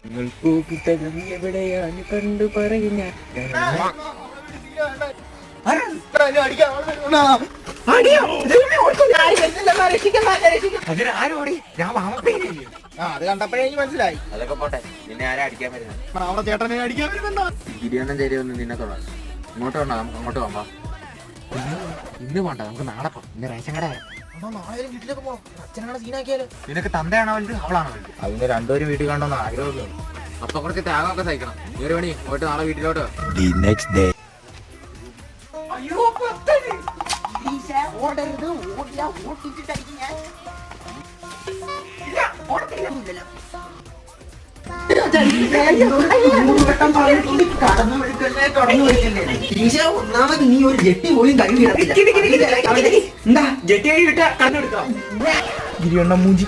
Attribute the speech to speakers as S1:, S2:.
S1: നിങ്ങൾ പൂക്കിത്തകം എവിടെയാണ് കണ്ടു പറയുന്ന
S2: അത് കണ്ടപ്പോഴേ എനിക്ക് മനസ്സിലായി.
S1: അതൊക്കെ പോട്ടെ, നിന്നെ ആരാ അടിക്കാൻ വരുന്നത്?
S2: അവിടെ ചേട്ടനെ അടിക്കാൻ വരുന്നുണ്ടോ?
S1: ഗിരിയൊന്നും ശരിയൊന്നും നിന്നെ തൊടാം. ഇങ്ങോട്ട് വേണ്ട, നമുക്ക് അങ്ങോട്ട് പോകാം. ഇന്ന് വേണ്ട, നമുക്ക് നാളെ പോകാം. ഇന്ന് റേഷൻ കട
S2: നാളെ വീട്ടിലേക്ക് പോകാം. അച്ഛനാണ് സീനാക്കിയാല്.
S1: നിനക്ക് തന്തയാണോ വലുത്, അവളാണോ വലുത്? അതിന് രണ്ടുപേരും വീട്ടിൽ കണ്ടോന്ന് ആഗ്രഹമില്ല. അപ്പൊ കുറച്ച് ത്യാഗമൊക്കെ സഹിക്കണം. ഈ ഒരു പണി പോയിട്ട് നാളെ വീട്ടിലോട്ട്.
S2: ഓടരുത്, ഓടില്ല, ഓട്ടിച്ചിട്ടടിക്കും ഞാൻ. ഒന്നാമത് നീ ഒരു ജെട്ടി പോലും കഴുകി എന്താ ജെട്ടി കഴുകി വിട്ടാ കടന്നെടുക്കാം.
S1: ഗിരിയണ്ണ മൂഞ്ചി